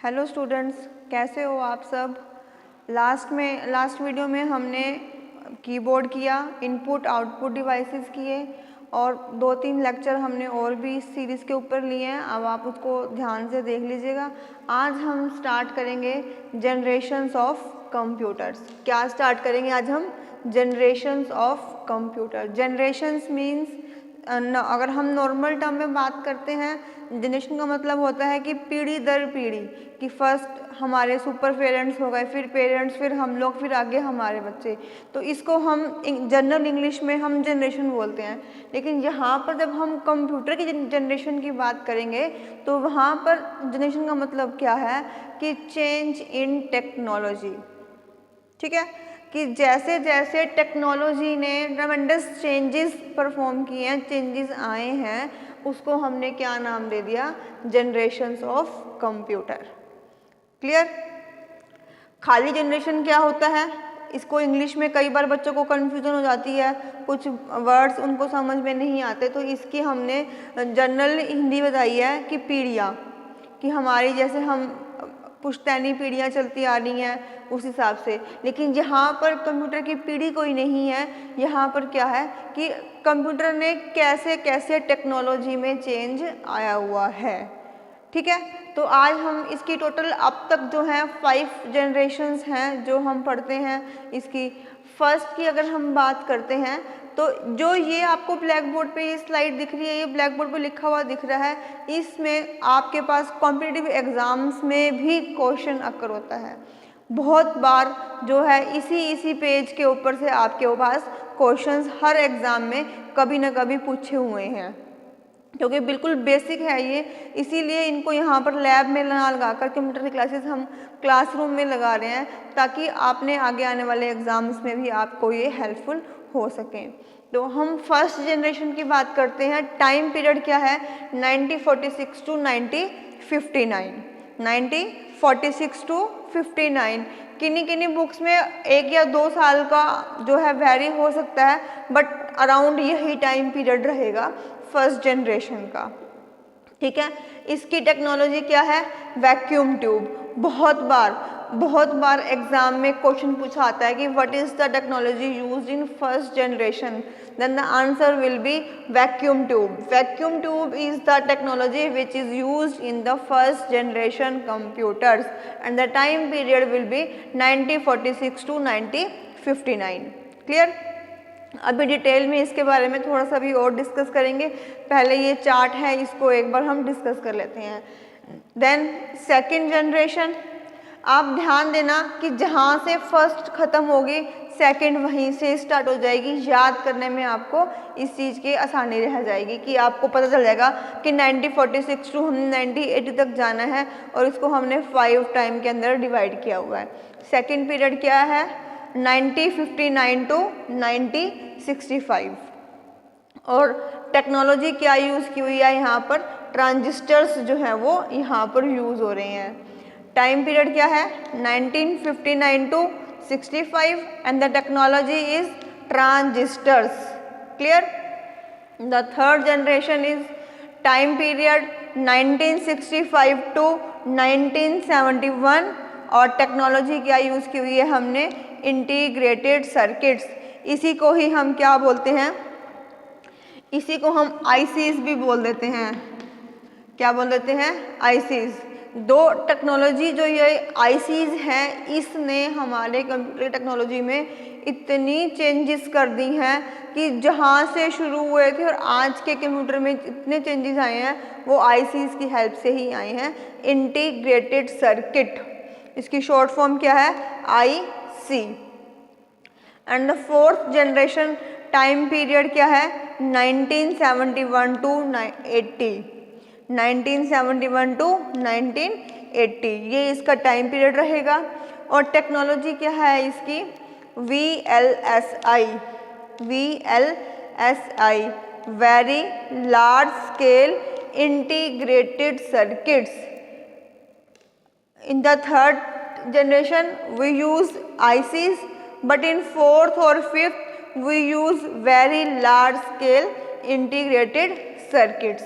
Hello students, कैसे हो आप सब। लास्ट वीडियो में हमने कीबोर्ड किया, इनपुट आउटपुट डिवाइसेस किए और 2-3 लेक्चर हमने और भी इस सीरीज़ के ऊपर लिए हैं। अब आप उसको ध्यान से देख लीजिएगा। आज हम स्टार्ट करेंगे जनरेशन्स ऑफ कंप्यूटर्स। क्या स्टार्ट करेंगे आज हम? Generations of computer. Generations means अगर हम नॉर्मल टर्म में बात करते हैं, जनरेशन का मतलब होता है कि पीढ़ी दर पीढ़ी, कि फर्स्ट हमारे सुपर पेरेंट्स हो गए, फिर पेरेंट्स, फिर हम लोग, फिर आगे हमारे बच्चे। तो इसको हम जनरल इंग्लिश में हम जनरेशन बोलते हैं। लेकिन यहाँ पर जब हम कंप्यूटर की जनरेशन की बात करेंगे तो वहाँ पर जनरेशन का मतलब क्या है कि चेंज इन टेक्नोलॉजी। ठीक है, कि जैसे जैसे टेक्नोलॉजी ने ट्रेमेंडस चेंजेस परफॉर्म किए हैं, चेंजेस आए हैं, उसको हमने क्या नाम दे दिया? Generations of computer. क्लियर? खाली जनरेशन क्या होता है, इसको इंग्लिश में कई बार बच्चों को कन्फ्यूजन हो जाती है, कुछ वर्ड्स उनको समझ में नहीं आते, तो इसकी हमने जनरल हिंदी बताई है कि पीढ़ियाँ, कि हमारी जैसे हम पुश्तैनी पीढ़ियाँ चलती आ रही हैं उस हिसाब से। लेकिन यहाँ पर कंप्यूटर की पीढ़ी कोई नहीं है, यहाँ पर क्या है कि कंप्यूटर ने कैसे कैसे टेक्नोलॉजी में चेंज आया हुआ है। ठीक है, तो आज हम इसकी टोटल अब तक जो है 5 जनरेशन्स हैं जो हम पढ़ते हैं। इसकी फर्स्ट की अगर हम बात करते हैं तो जो ये आपको ब्लैक बोर्ड पे ये स्लाइड दिख रही है, ये ब्लैक बोर्ड पे लिखा हुआ दिख रहा है, इसमें आपके पास कॉम्पिटिटिव एग्जाम्स में भी क्वेश्चन अकर होता है। बहुत बार जो है इसी पेज के ऊपर से आपके पास क्वेश्चंस हर एग्ज़ाम में कभी ना कभी पूछे हुए हैं, क्योंकि बिल्कुल बेसिक है ये। इसीलिए इनको यहाँ पर लैब में ना लगा कर कंप्यूटर की क्लासेस हम क्लासरूम में लगा रहे हैं, ताकि आपने आगे आने वाले एग्ज़ाम्स में भी आपको ये हेल्पफुल हो सकें। तो हम फर्स्ट जनरेशन की बात करते हैं। टाइम पीरियड क्या है? 1946 टू 1959। 1946 टू 59। किन्हीं बुक्स में 1 या 2 साल का जो है वेरी हो सकता है, बट अराउंड यही टाइम पीरियड रहेगा फर्स्ट जनरेशन का। ठीक है, इसकी टेक्नोलॉजी क्या है? Vacuum tube. बहुत बार एग्जाम में क्वेश्चन पूछा आता है कि what is the technology used in first generation, then the answer will be vacuum tube. Vacuum tube is the technology which is used in the first generation computers and the time period will be 1946 to 1959। Clear? अभी detail में इसके बारे में थोड़ा सा भी और discuss करेंगे। पहले ये चार्ट है, इसको एक बार हम डिस्कस कर लेते हैं। देन सेकंड जनरेशन, आप ध्यान देना कि जहाँ से फर्स्ट ख़त्म होगी सेकंड वहीं से स्टार्ट हो जाएगी। याद करने में आपको इस चीज़ की आसानी रह जाएगी कि आपको पता चल जाएगा कि 1946 टू हमने 1980 तक जाना है और इसको हमने 5 टाइम के अंदर डिवाइड किया हुआ है। सेकेंड पीरियड क्या है? 1959 टू 1965। और टेक्नोलॉजी क्या यूज़ की हुई है यहाँ पर? ट्रांजिस्टर्स जो हैं वो यहाँ पर यूज़ हो रहे हैं। टाइम पीरियड क्या है? 1959 to 65 and the technology is transistors. Clear? The third generation is time period 1965 to 1971 और टेक्नोलॉजी क्या यूज़ की हुई है हमने? Integrated circuits. इसी को ही हम क्या बोलते हैं? इसी को हम आईसीज भी बोल देते हैं। क्या बोल देते हैं? आईसीज। दो टेक्नोलॉजी जो ये आईसीज हैं, इसने हमारे कंप्यूटर टेक्नोलॉजी में इतनी चेंजेस कर दी हैं कि जहाँ से शुरू हुए थे और आज के कंप्यूटर में इतने चेंजेस आए हैं वो आईसीज की हेल्प से ही आए हैं। इंटीग्रेटेड सर्किट, इसकी शॉर्ट फॉर्म क्या है? IC. And the fourth generation time period क्या है? 1971 टू 80। 1971 टू 1980 ये इसका टाइम पीरियड रहेगा। और टेक्नोलॉजी क्या है इसकी? VLSI। VLSI, very large scale integrated circuits. In the third generation we use ICs, but in fourth or fifth we use very large scale integrated circuits.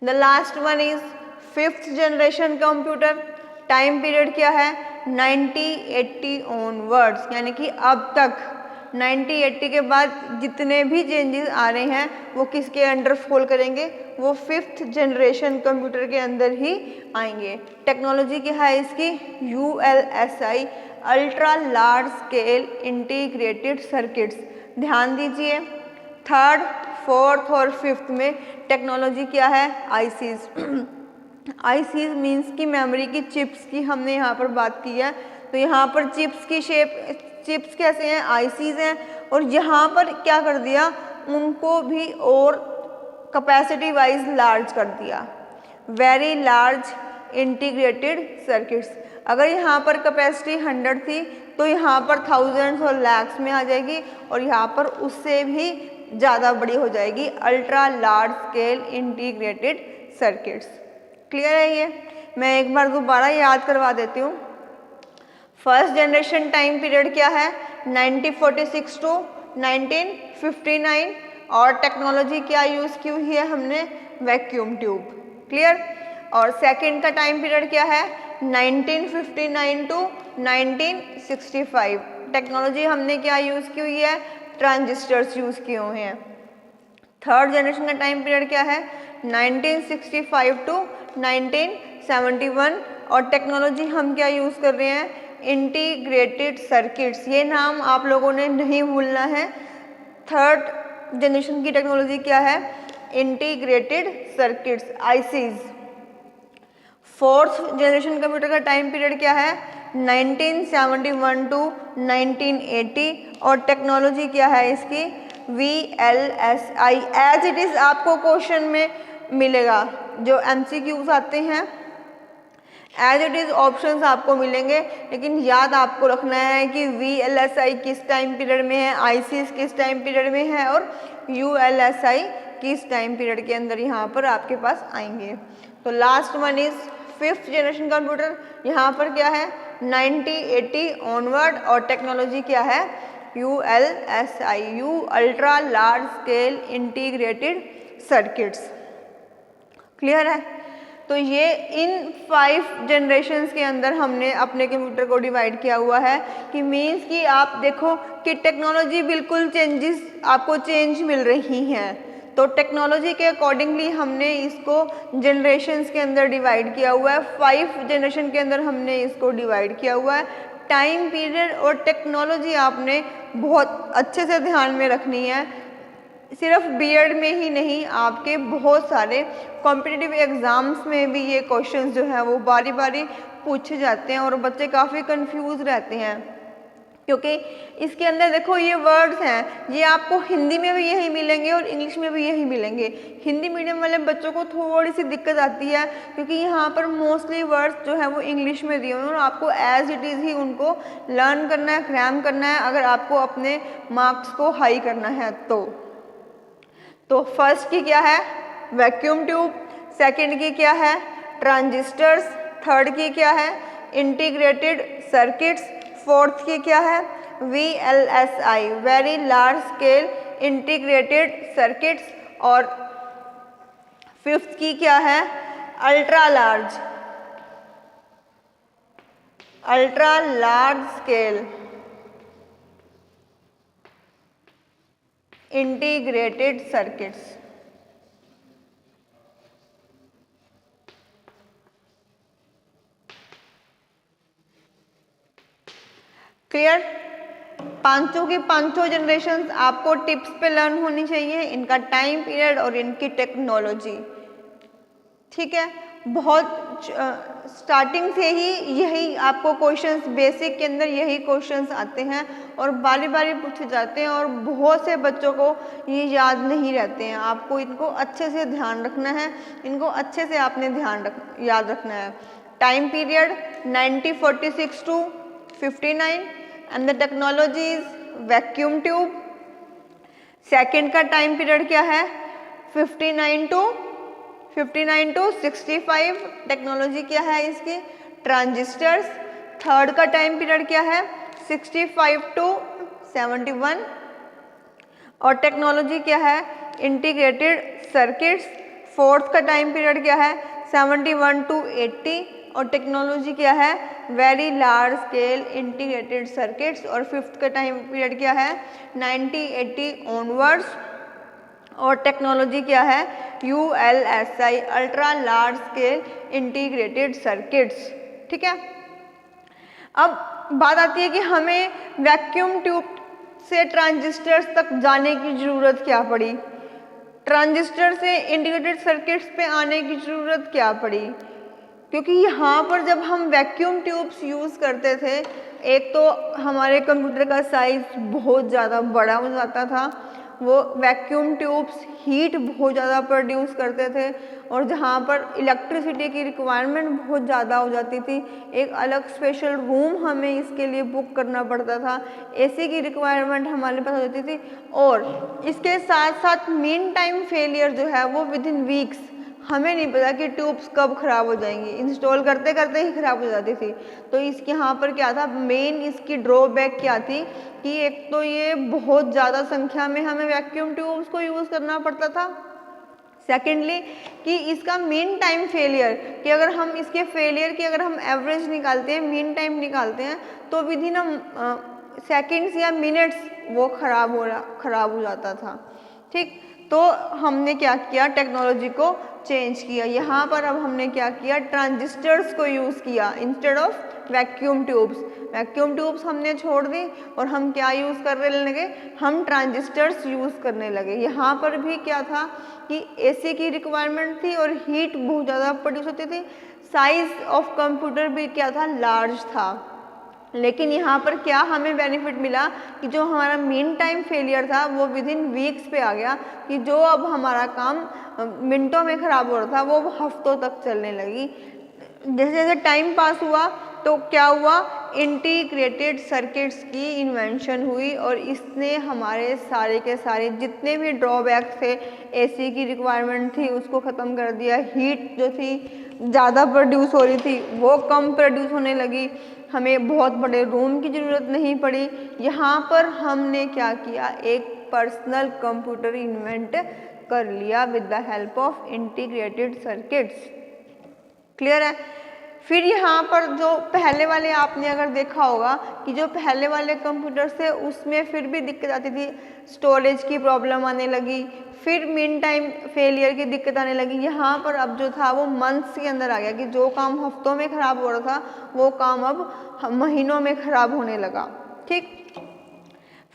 The last one is fifth generation computer, time period क्या है 1980 onwards, यानी कि अब तक 1980 के बाद जितने भी चेंजेस आ रहे हैं वो किसके अंडर फॉल करेंगे, वो फिफ्थ जनरेशन कंप्यूटर के अंदर ही आएंगे। टेक्नोलॉजी क्या है इसकी ULSI, ultra large scale integrated circuits. ध्यान दीजिए थर्ड, फोर्थ और फिफ्थ में टेक्नोलॉजी क्या है आईसीज। आईसीज मीन्स की मेमोरी की चिप्स की हमने यहाँ पर बात की है। तो यहाँ पर चिप्स की चिप्स कैसे हैं, आईसीज हैं, और यहाँ पर क्या कर दिया उनको भी और कैपेसिटी वाइज लार्ज कर दिया, वेरी लार्ज इंटीग्रेटेड सर्किट्स। अगर यहाँ पर कैपेसिटी 100 थी तो यहाँ पर थाउजेंड्स और लैक्स में आ जाएगी, और यहाँ पर उससे भी ज़्यादा बड़ी हो जाएगी, ultra large scale integrated circuits. Clear है ये? मैं एक बार दोबारा याद करवा देती हूँ। फर्स्ट जनरेशन टाइम पीरियड क्या है 1946 टू 1959, और टेक्नोलॉजी क्या यूज़ की हुई है हमने, वैक्यूम ट्यूब। क्लियर? और सेकंड का टाइम पीरियड क्या है 1959 टू 1965, टेक्नोलॉजी हमने क्या यूज़ की हुई है, ट्रांजिस्टर्स यूज़ किए हुए हैं। थर्ड जनरेशन का टाइम पीरियड क्या है 1965 टू 1971, और टेक्नोलॉजी हम क्या यूज़ कर रहे हैं, इंटीग्रेटेड सर्किट्स। ये नाम आप लोगों ने नहीं भूलना है। थर्ड जनरेशन की टेक्नोलॉजी क्या है, integrated circuits, ICs. Fourth generation computer का टाइम पीरियड क्या है 1971 टू 1980, और टेक्नोलॉजी क्या है इसकी VLSI। एज इट इज़ आपको क्वेश्चन में मिलेगा, जो MCQs आते हैं एज इट इज़ ऑप्शंस आपको मिलेंगे, लेकिन याद आपको रखना है कि VLSI किस टाइम पीरियड में है, ICs किस टाइम पीरियड में है, और ULSI किस टाइम पीरियड के अंदर यहाँ पर आपके पास आएंगे। तो last one is fifth generation computer, यहाँ पर क्या है 1980 ऑनवर्ड, और टेक्नोलॉजी क्या है ULSI, ultra large scale integrated circuits. Clear है? तो ये इन 5 जनरेशन्स के अंदर हमने अपने कंप्यूटर को डिवाइड किया हुआ है, कि मीन्स कि आप देखो कि टेक्नोलॉजी बिल्कुल चेंजेस आपको चेंज मिल रही हैं, तो टेक्नोलॉजी के अकॉर्डिंगली हमने इसको जनरेशन्स के अंदर डिवाइड किया हुआ है। 5 जनरेशन के अंदर हमने इसको डिवाइड किया हुआ है। टाइम पीरियड और टेक्नोलॉजी आपने बहुत अच्छे से ध्यान में रखनी है। सिर्फ बीएड में ही नहीं, आपके बहुत सारे कॉम्पिटिटिव एग्ज़ाम्स में भी ये क्वेश्चंस जो हैं वो बारी बारी पूछे जाते हैं, और बच्चे काफ़ी कंफ्यूज रहते हैं, क्योंकि इसके अंदर देखो ये वर्ड्स हैं, ये आपको हिंदी में भी यही मिलेंगे और इंग्लिश में भी यही मिलेंगे। हिंदी मीडियम वाले बच्चों को थोड़ी सी दिक्कत आती है, क्योंकि यहाँ पर मोस्टली वर्ड्स जो है वो इंग्लिश में दिए हुए हैं, और आपको एज इट इज़ ही उनको लर्न करना है, क्रैम करना है, अगर आपको अपने मार्क्स को हाई करना है तो फर्स्ट की क्या है वैक्यूम ट्यूब, सेकंड की क्या है ट्रांजिस्टर्स, थर्ड की क्या है इंटीग्रेटेड सर्किट्स, फोर्थ की क्या है VLSI, very large scale integrated circuits, और फिफ्थ की क्या है ultra large scale integrated circuits. Clear? पांचों की पांचों जनरेशन्स आपको टिप्स पे लर्न होनी चाहिए, इनका टाइम पीरियड और इनकी टेक्नोलॉजी। ठीक है, बहुत स्टार्टिंग से ही यही आपको क्वेश्चंस, बेसिक के अंदर यही क्वेश्चंस आते हैं और बारी बारी पूछे जाते हैं, और बहुत से बच्चों को ये याद नहीं रहते हैं। आपको इनको अच्छे से ध्यान रखना है, इनको अच्छे से आपने याद रखना है। Time period 1946 to 59 and the technology is vacuum tube. Second का टाइम पीरियड क्या है 59 टू 65, टेक्नोलॉजी क्या है इसकी ट्रांजिस्टर्स। थर्ड का टाइम पीरियड क्या है 65 टू 71, और टेक्नोलॉजी क्या है इंटीग्रेटेड सर्किट्स। फोर्थ का टाइम पीरियड क्या है 71 to 80 और टेक्नोलॉजी क्या है, very large scale integrated circuits. और फिफ्थ का टाइम पीरियड क्या है, 90-80 ऑनवर्ड्स। और टेक्नोलॉजी क्या है, ULSI ultra large scale integrated circuits. ठीक है, अब बात आती है कि हमें वैक्यूम ट्यूब से ट्रांजिस्टर्स तक जाने की ज़रूरत क्या पड़ी, ट्रांजिस्टर से इंटीग्रेटेड सर्किट्स पे आने की ज़रूरत क्या पड़ी, क्योंकि यहाँ पर जब हम वैक्यूम ट्यूब्स यूज़ करते थे, एक तो हमारे कंप्यूटर का साइज़ बहुत ज़्यादा बड़ा हो जाता था, वो वैक्यूम ट्यूब्स हीट बहुत ज़्यादा प्रोड्यूस करते थे, और जहाँ पर इलेक्ट्रिसिटी की रिक्वायरमेंट बहुत ज़्यादा हो जाती थी, एक अलग स्पेशल रूम हमें इसके लिए बुक करना पड़ता था, एसी की रिक्वायरमेंट हमारे पास हो जाती थी, और इसके साथ साथ मीन टाइम फेलियर जो है वो विद इन वीक्स, हमें नहीं पता कि ट्यूब्स कब ख़राब हो जाएंगी, इंस्टॉल करते करते ही ख़राब हो जाती थी। तो इसके यहाँ पर क्या था, मेन इसकी ड्रॉबैक क्या थी कि एक तो ये बहुत ज़्यादा संख्या में हमें वैक्यूम ट्यूब्स को यूज़ करना पड़ता था, सेकेंडली कि इसका मीन टाइम फेलियर, कि अगर हम इसके फेलियर की अगर हम एवरेज निकालते हैं, मीन टाइम निकालते हैं, तो विद इन सेकेंड्स या मिनट्स वो ख़राब हो जाता था। ठीक, तो हमने क्या किया, टेक्नोलॉजी को चेंज किया। यहाँ पर अब हमने क्या किया, ट्रांजिस्टर्स को यूज़ किया instead of vacuum tubes. Vacuum tubes हमने छोड़ दी और हम क्या यूज़ करने लगे, हम ट्रांजिस्टर्स यूज़ करने लगे। यहाँ पर भी क्या था कि एसी की रिक्वायरमेंट थी और हीट बहुत ज़्यादा प्रोड्यूस होती थी, साइज ऑफ कंप्यूटर भी क्या था, लार्ज था। लेकिन यहाँ पर क्या हमें बेनिफिट मिला कि जो हमारा मीन टाइम फेलियर था वो विद इन वीक्स पे आ गया, कि जो अब हमारा काम मिनटों में ख़राब हो रहा था वो हफ्तों तक चलने लगी। जैसे जैसे टाइम पास हुआ तो क्या हुआ, इंटीग्रेटेड सर्किट्स की इन्वेंशन हुई, और इसने हमारे सारे के सारे जितने भी ड्रॉबैक्स थे, एसी की रिक्वायरमेंट थी उसको ख़त्म कर दिया, हीट जो थी ज़्यादा प्रोड्यूस हो रही थी वो कम प्रोड्यूस होने लगी, हमें बहुत बड़े रूम की ज़रूरत नहीं पड़ी। यहाँ पर हमने क्या किया, एक पर्सनल कंप्यूटर इन्वेंट कर लिया with the help of integrated circuits. Clear है। फिर यहाँ पर जो पहले वाले आपने अगर देखा होगा कि जो पहले वाले कंप्यूटर्स थे उसमें फिर भी दिक्कत आती थी, स्टोरेज की प्रॉब्लम आने लगी, फिर मीन टाइम फेलियर की दिक्कत आने लगी। यहाँ पर अब जो था वो मंथ्स के अंदर आ गया, कि जो काम हफ्तों में ख़राब हो रहा था वो काम अब महीनों में ख़राब होने लगा। ठीक,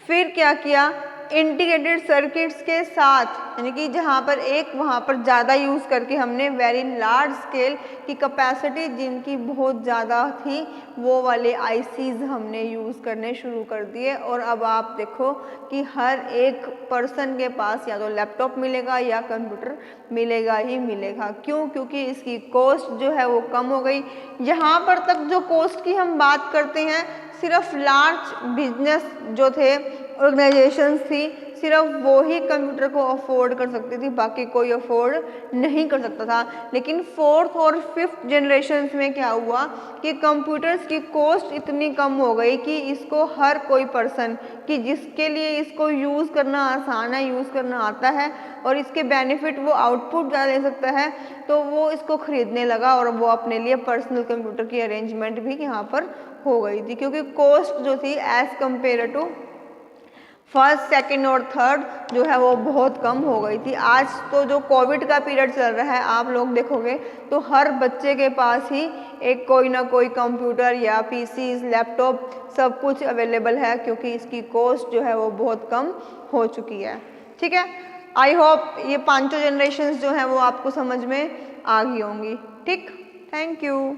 फिर क्या किया, इंटीग्रेटेड सर्किट्स के साथ, यानी कि जहाँ पर एक वहाँ पर ज़्यादा यूज़ करके हमने वेरी लार्ज स्केल की कैपेसिटी जिनकी बहुत ज़्यादा थी वो वाले आईसीज हमने यूज़ करने शुरू कर दिए। और अब आप देखो कि हर एक पर्सन के पास या तो लैपटॉप मिलेगा या कंप्यूटर मिलेगा ही मिलेगा। क्यों? क्योंकि इसकी कॉस्ट जो है वो कम हो गई। यहाँ पर तक जो कॉस्ट की हम बात करते हैं, सिर्फ लार्ज बिजनेस जो थे, ऑर्गेनाइजेशंस थी, सिर्फ वो ही कंप्यूटर को अफोर्ड कर सकती थी, बाकी कोई अफोर्ड नहीं कर सकता था। लेकिन फोर्थ और फिफ्थ जनरेशन्स में क्या हुआ कि कंप्यूटर्स की कॉस्ट इतनी कम हो गई कि इसको हर कोई पर्सन, कि जिसके लिए इसको यूज़ करना आसान है, यूज़ करना आता है और इसके बेनिफिट वो आउटपुट ज़्यादा ले सकता है, तो वो इसको ख़रीदने लगा और वो अपने लिए पर्सनल कंप्यूटर की अरेंजमेंट भी यहाँ पर हो गई थी, क्योंकि कॉस्ट जो थी as compare to first, second और थर्ड जो है वो बहुत कम हो गई थी। आज तो जो कोविड का पीरियड चल रहा है, आप लोग देखोगे तो हर बच्चे के पास ही एक कोई ना कोई कंप्यूटर या पीसीज, लैपटॉप सब कुछ अवेलेबल है, क्योंकि इसकी कॉस्ट जो है वो बहुत कम हो चुकी है। ठीक है, आई होप ये पांचों जनरेशन्स जो हैं वो आपको समझ में आ गई होंगी। ठीक, थैंक यू।